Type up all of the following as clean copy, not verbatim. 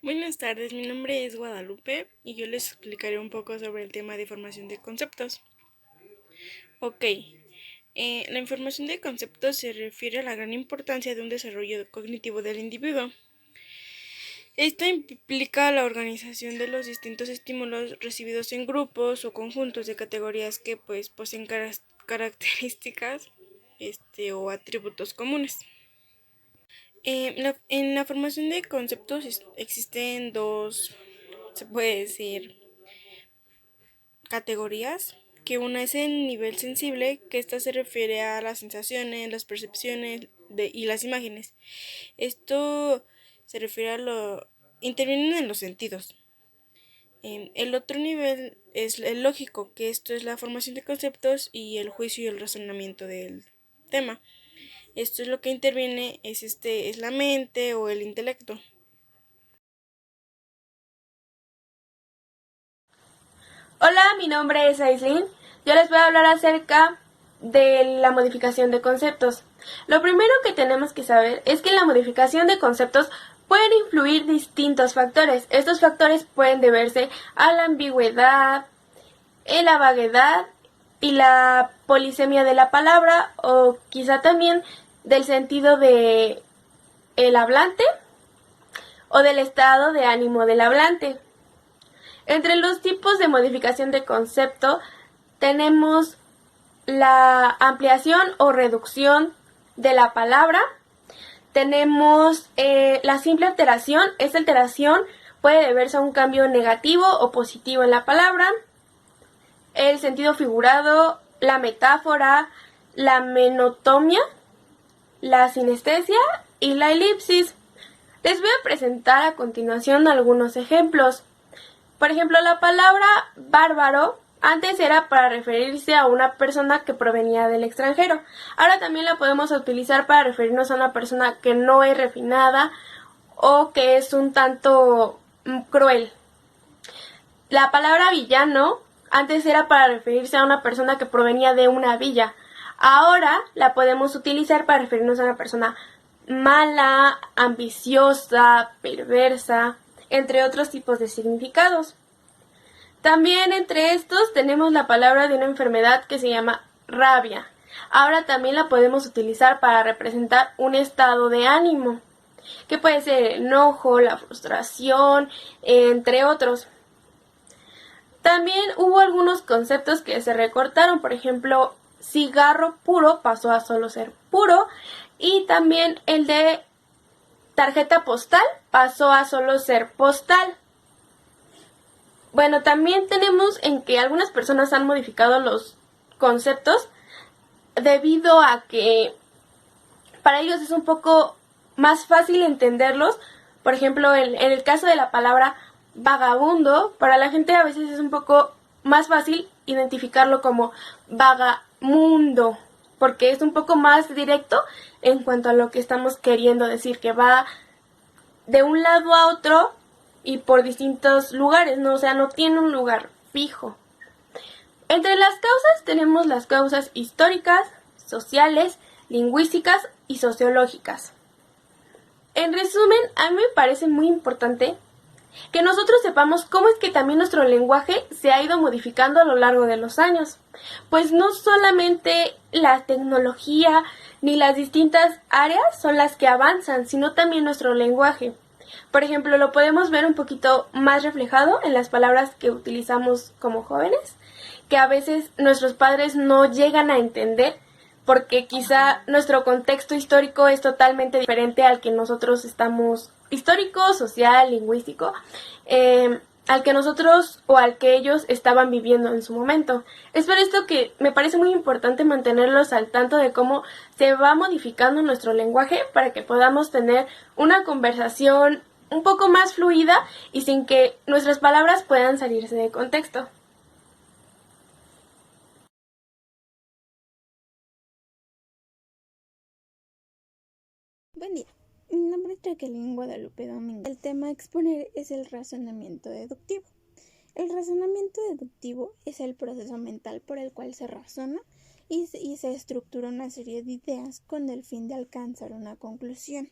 Buenas tardes, mi nombre es Guadalupe y yo les explicaré un poco sobre el tema de formación de conceptos. Ok, la información de conceptos se refiere a la gran importancia de un desarrollo cognitivo del individuo. Esto implica la organización de los distintos estímulos recibidos en grupos o conjuntos de categorías que poseen características o atributos comunes. En la formación de conceptos existen dos, se puede decir, categorías, que una es el nivel sensible, que esta se refiere a las sensaciones, las percepciones y las imágenes. Esto se refiere a lo intervienen en los sentidos. El otro nivel es el lógico, que esto es la formación de conceptos y el juicio y el razonamiento del tema. Esto es lo que interviene, es la mente o el intelecto. Hola, mi nombre es Aislinn. Yo les voy a hablar acerca de la modificación de conceptos. Lo primero que tenemos que saber es que en la modificación de conceptos pueden influir distintos factores. Estos factores pueden deberse a la ambigüedad, la vaguedad y la polisemia de la palabra, o quizá también del sentido de el hablante o del estado de ánimo del hablante. Entre los tipos de modificación de concepto tenemos la ampliación o reducción de la palabra. Tenemos la simple alteración. Esta alteración puede deberse a un cambio negativo o positivo en la palabra. El sentido figurado, la metáfora, la menotomia, la sinestesia y la elipsis. Les voy a presentar a continuación algunos ejemplos. Por ejemplo, la palabra bárbaro antes era para referirse a una persona que provenía del extranjero. Ahora también la podemos utilizar para referirnos a una persona que no es refinada o que es un tanto cruel. La palabra villano antes era para referirse a una persona que provenía de una villa. Ahora la podemos utilizar para referirnos a una persona mala, ambiciosa, perversa, entre otros tipos de significados. También entre estos tenemos la palabra de una enfermedad que se llama rabia. Ahora también la podemos utilizar para representar un estado de ánimo, que puede ser el enojo, la frustración, entre otros. También hubo algunos conceptos que se recortaron, por ejemplo, cigarro puro pasó a solo ser puro, y también el de tarjeta postal pasó a solo ser postal. Bueno, también tenemos en que algunas personas han modificado los conceptos debido a que para ellos es un poco más fácil entenderlos. Por ejemplo, en el caso de la palabra vagabundo, para la gente a veces es un poco más fácil identificarlo como vagamundo, porque es un poco más directo en cuanto a lo que estamos queriendo decir, que va de un lado a otro y por distintos lugares, ¿no? O sea, no tiene un lugar fijo. Entre las causas tenemos las causas históricas, sociales, lingüísticas y sociológicas. En resumen, a mí me parece muy importante que nosotros sepamos cómo es que también nuestro lenguaje se ha ido modificando a lo largo de los años. Pues no solamente la tecnología ni las distintas áreas son las que avanzan, sino también nuestro lenguaje. Por ejemplo, lo podemos ver un poquito más reflejado en las palabras que utilizamos como jóvenes, que a veces nuestros padres no llegan a entender porque quizá nuestro contexto histórico es totalmente diferente al que nosotros estamos, histórico, social, lingüístico, al que nosotros o al que ellos estaban viviendo en su momento. Es por esto que me parece muy importante mantenerlos al tanto de cómo se va modificando nuestro lenguaje para que podamos tener una conversación un poco más fluida y sin que nuestras palabras puedan salirse de contexto. Buen día, mi nombre es Jacqueline Guadalupe Domínguez. El tema a exponer es el razonamiento deductivo. El razonamiento deductivo es el proceso mental por el cual se razona y se estructura una serie de ideas con el fin de alcanzar una conclusión.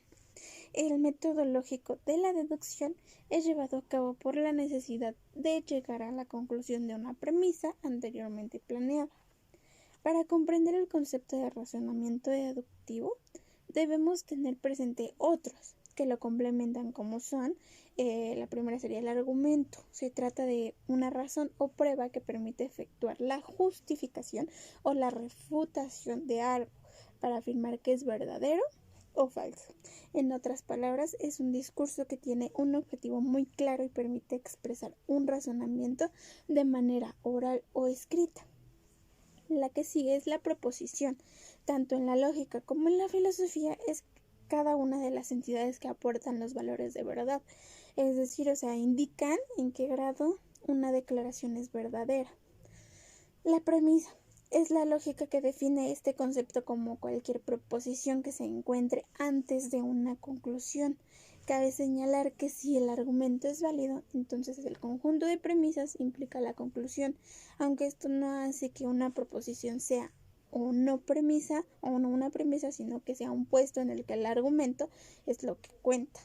El método lógico de la deducción es llevado a cabo por la necesidad de llegar a la conclusión de una premisa anteriormente planeada. Para comprender el concepto de razonamiento deductivo, debemos tener presente otros que lo complementan, como son, la primera sería el argumento. Se trata de una razón o prueba que permite efectuar la justificación o la refutación de algo para afirmar que es verdadero o falso. En otras palabras, es un discurso que tiene un objetivo muy claro y permite expresar un razonamiento de manera oral o escrita. La que sigue es la proposición. Tanto en la lógica como en la filosofía es cada una de las entidades que aportan los valores de verdad. Es decir, indican en qué grado una declaración es verdadera. La premisa es la lógica que define este concepto como cualquier proposición que se encuentre antes de una conclusión. Cabe señalar que si el argumento es válido, entonces el conjunto de premisas implica la conclusión, aunque esto no hace que una proposición sea o no premisa o no una premisa, sino que sea un puesto en el que el argumento es lo que cuenta.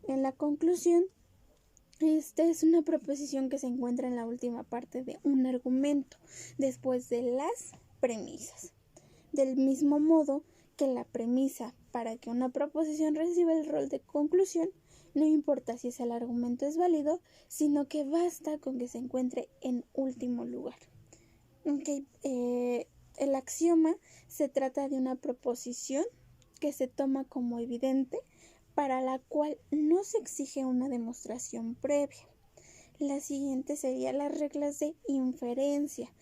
En la conclusión, esta es una proposición que se encuentra en la última parte de un argumento, después de las premisas. Del mismo modo que la premisa para que una proposición reciba el rol de conclusión, no importa si el argumento es válido, sino que basta con que se encuentre en último lugar. El axioma se trata de una proposición que se toma como evidente, para la cual no se exige una demostración previa. La siguiente sería las reglas de inferencia,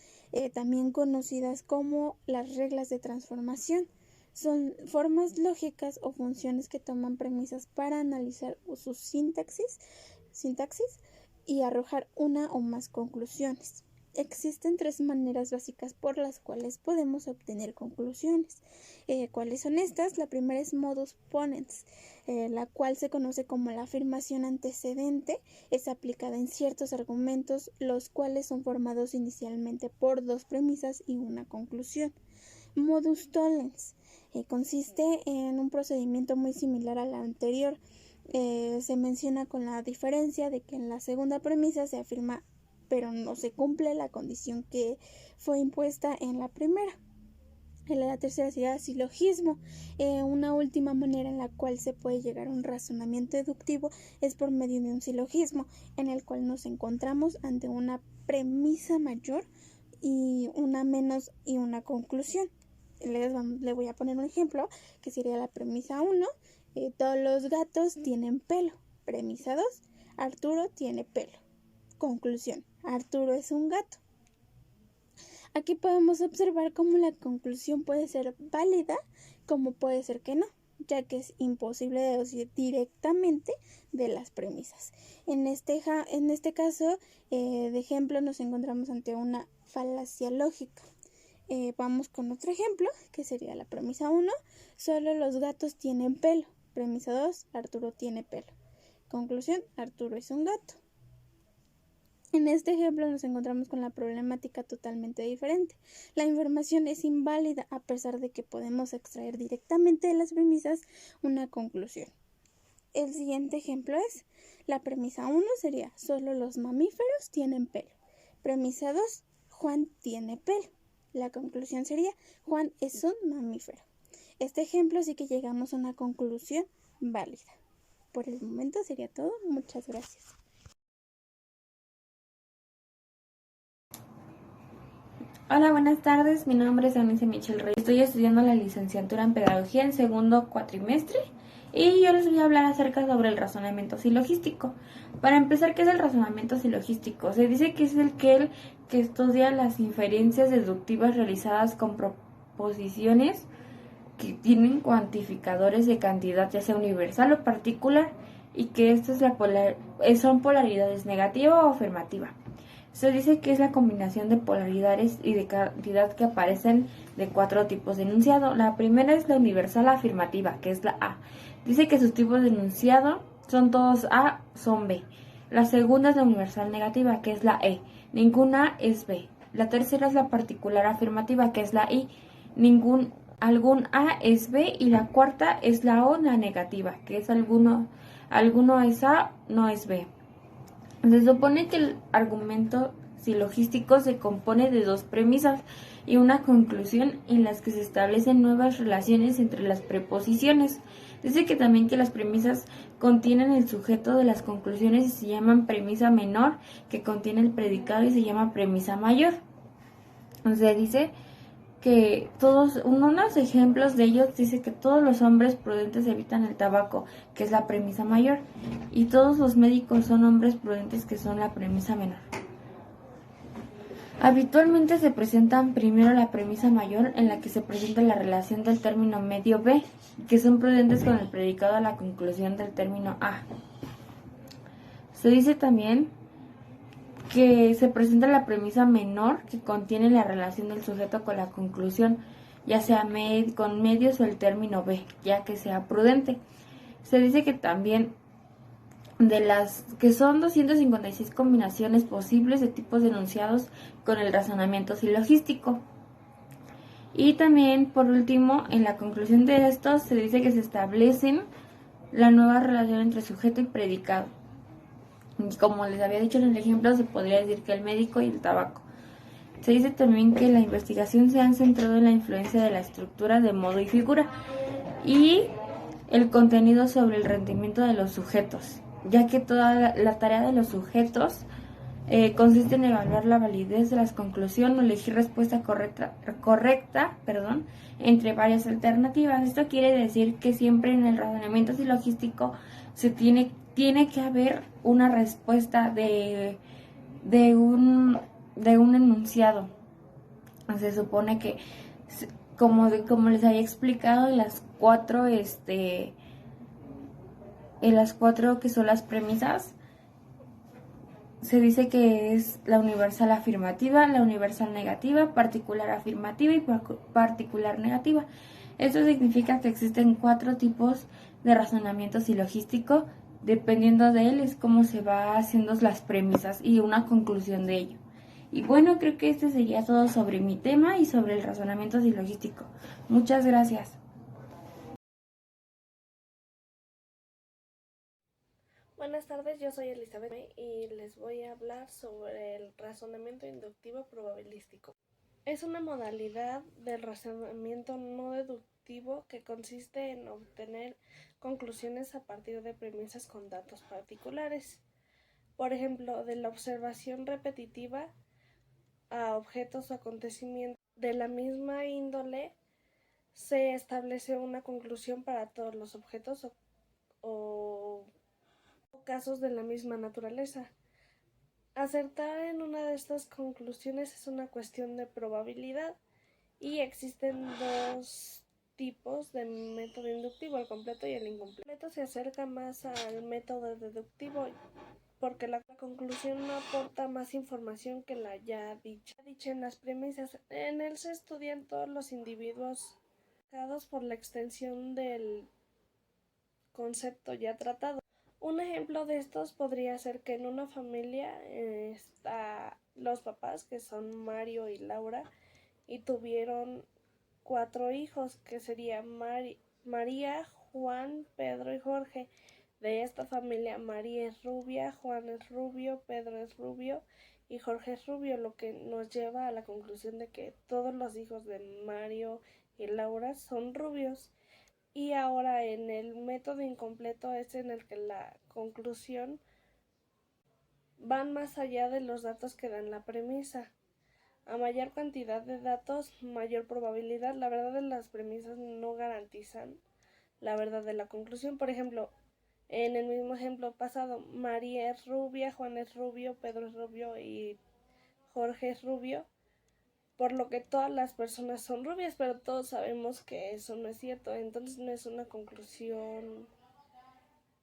también conocidas como las reglas de transformación. Son formas lógicas o funciones que toman premisas para analizar su sintaxis y arrojar una o más conclusiones. Existen tres maneras básicas por las cuales podemos obtener conclusiones. ¿Cuáles son estas? La primera es modus ponens, la cual se conoce como la afirmación antecedente. Es aplicada en ciertos argumentos, los cuales son formados inicialmente por dos premisas y una conclusión. Modus tollens consiste en un procedimiento muy similar al anterior. Se menciona con la diferencia de que en la segunda premisa se afirma pero no se cumple la condición que fue impuesta en la primera. En la tercera sería silogismo. Una última manera en la cual se puede llegar a un razonamiento deductivo es por medio de un silogismo, en el cual nos encontramos ante una premisa mayor y una menos y una conclusión. Le voy a poner un ejemplo, que sería la premisa 1. Todos los gatos tienen pelo. Premisa 2. Arturo tiene pelo. Conclusión: Arturo es un gato. Aquí podemos observar cómo la conclusión puede ser válida, como puede ser que no, ya que es imposible deducir directamente de las premisas. En este caso de ejemplo nos encontramos ante una falacia lógica. Vamos con otro ejemplo, que sería la premisa 1. Solo los gatos tienen pelo. Premisa 2. Arturo tiene pelo. Conclusión: Arturo es un gato. En este ejemplo nos encontramos con la problemática totalmente diferente. La información es inválida a pesar de que podemos extraer directamente de las premisas una conclusión. El siguiente ejemplo es, la premisa 1 sería, solo los mamíferos tienen pelo. Premisa 2, Juan tiene pelo. La conclusión sería, Juan es un mamífero. Este ejemplo sí que llegamos a una conclusión válida. Por el momento sería todo. Muchas gracias. Hola, buenas tardes. Mi nombre es Eunice Michel Reyes. Estoy estudiando la licenciatura en Pedagogía en segundo cuatrimestre y yo les voy a hablar acerca sobre el razonamiento silogístico. Para empezar, ¿qué es el razonamiento silogístico? Se dice que es el que estudia las inferencias deductivas realizadas con proposiciones que tienen cuantificadores de cantidad, ya sea universal o particular, y que estas son polaridades negativa o afirmativa. Se dice que es la combinación de polaridades y de cantidad que aparecen de 4 tipos de enunciado. La primera es la universal afirmativa, que es la A. Dice que sus tipos de enunciado son todos A, son B. La segunda es la universal negativa, que es la E. Ninguna es B. La tercera es la particular afirmativa, que es la I. algún A es B y la cuarta es la O, la negativa, que es alguno es A, no es B. Se supone que el argumento silogístico se compone de dos premisas y una conclusión en las que se establecen nuevas relaciones entre las preposiciones. Dice que también que las premisas contienen el sujeto de las conclusiones y se llaman premisa menor, que contiene el predicado y se llama premisa mayor. O sea, dice que unos ejemplos de ellos dice que todos los hombres prudentes evitan el tabaco, que es la premisa mayor, y todos los médicos son hombres prudentes, que son la premisa menor. Habitualmente se presentan primero la premisa mayor, en la que se presenta la relación del término medio B, que son prudentes con el predicado a la conclusión del término A. Se dice también que se presenta la premisa menor, que contiene la relación del sujeto con la conclusión, ya sea con medios o el término B, ya que sea prudente. Se dice que también que son 256 combinaciones posibles de tipos enunciados con el razonamiento silogístico. Y también, por último, en la conclusión de estos se dice que se establecen la nueva relación entre sujeto y predicado. Como les había dicho en el ejemplo, se podría decir que el médico y el tabaco. Se dice también que la investigación se han centrado en la influencia de la estructura de modo y figura y el contenido sobre el rendimiento de los sujetos, ya que toda la tarea de los sujetos consiste en evaluar la validez de las conclusiones o elegir respuesta correcta, entre varias alternativas. Esto quiere decir que siempre en el razonamiento silogístico se tiene que haber una respuesta de un enunciado. Se supone que, como les había explicado, en las cuatro que son las premisas, se dice que es la universal afirmativa, la universal negativa, particular afirmativa y particular negativa. Esto significa que existen 4 tipos de razonamiento silogístico. Dependiendo de él es cómo se va haciendo las premisas y una conclusión de ello. Y bueno, creo que este sería todo sobre mi tema y sobre el razonamiento silogístico. Muchas gracias. Buenas tardes, yo soy Elizabeth y les voy a hablar sobre el razonamiento inductivo probabilístico. Es una modalidad del razonamiento no deductivo que consiste en obtener conclusiones a partir de premisas con datos particulares. Por ejemplo, de la observación repetitiva a objetos o acontecimientos de la misma índole se establece una conclusión para todos los objetos o casos de la misma naturaleza. Acertar en una de estas conclusiones es una cuestión de probabilidad y existen 2 tipos de método inductivo, el completo y el incompleto. El completo se acerca más al método deductivo porque la conclusión no aporta más información que la ya dicha en las premisas. En él se estudian todos los individuos marcados por la extensión del concepto ya tratado. Un ejemplo de estos podría ser que en una familia está los papás, que son Mario y Laura, y tuvieron 4 hijos, que serían María, Juan, Pedro y Jorge. De esta familia, María es rubia, Juan es rubio, Pedro es rubio y Jorge es rubio, lo que nos lleva a la conclusión de que todos los hijos de Mario y Laura son rubios. Y ahora en el método incompleto es en el que la conclusión van más allá de los datos que dan la premisa. A mayor cantidad de datos, mayor probabilidad. La verdad de las premisas no garantizan la verdad de la conclusión. Por ejemplo, en el mismo ejemplo pasado, María es rubia, Juan es rubio, Pedro es rubio y Jorge es rubio, por lo que todas las personas son rubias, pero todos sabemos que eso no es cierto, entonces no es una conclusión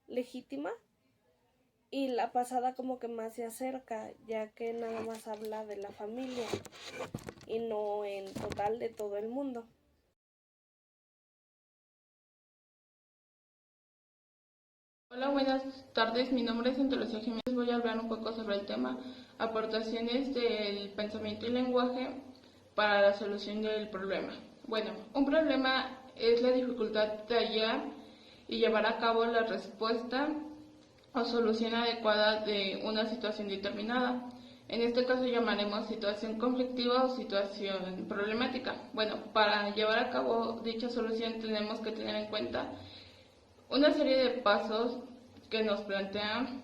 legítima. Y la pasada como que más se acerca, ya que nada más habla de la familia y no en total de todo el mundo. Hola, buenas tardes. Mi nombre es Antología Jiménez. Voy a hablar un poco sobre el tema aportaciones del pensamiento y lenguaje para la solución del problema. Bueno, un problema es la dificultad de hallar y llevar a cabo la respuesta o solución adecuada de una situación determinada. En este caso llamaremos situación conflictiva o situación problemática. Bueno, para llevar a cabo dicha solución tenemos que tener en cuenta una serie de pasos que nos plantean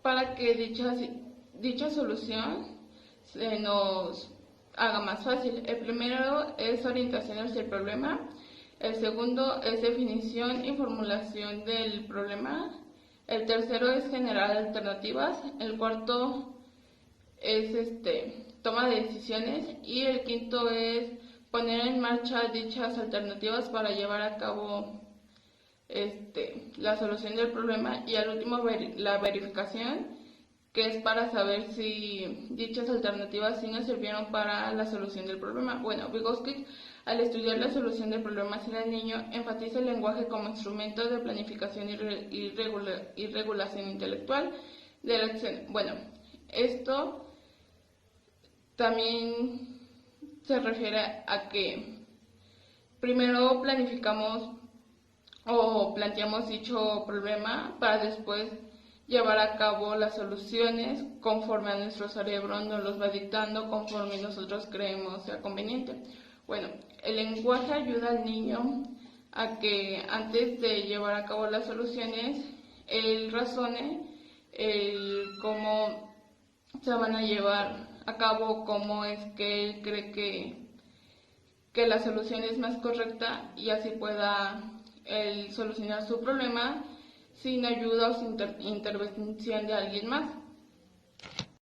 para que dicha solución se nos haga más fácil. El primero es orientación hacia el problema. El segundo es definición y formulación del problema. El tercero es generar alternativas. El cuarto es toma de decisiones. Y el quinto es poner en marcha dichas alternativas para llevar a cabo la solución del problema. Y al último, la verificación, que es para saber si dichas alternativas sí nos sirvieron para la solución del problema. Bueno, Vygotsky, al estudiar la solución de problemas en el niño, enfatiza el lenguaje como instrumento de planificación y regulación intelectual de la acción. Bueno, esto también se refiere a que primero planificamos o planteamos dicho problema para después llevar a cabo las soluciones conforme a nuestro cerebro nos los va dictando, conforme nosotros creemos sea conveniente. Bueno, el lenguaje ayuda al niño a que antes de llevar a cabo las soluciones, él razone cómo se van a llevar a cabo, cómo es que él cree que la solución es más correcta y así pueda él solucionar su problema sin ayuda o sin intervención de alguien más.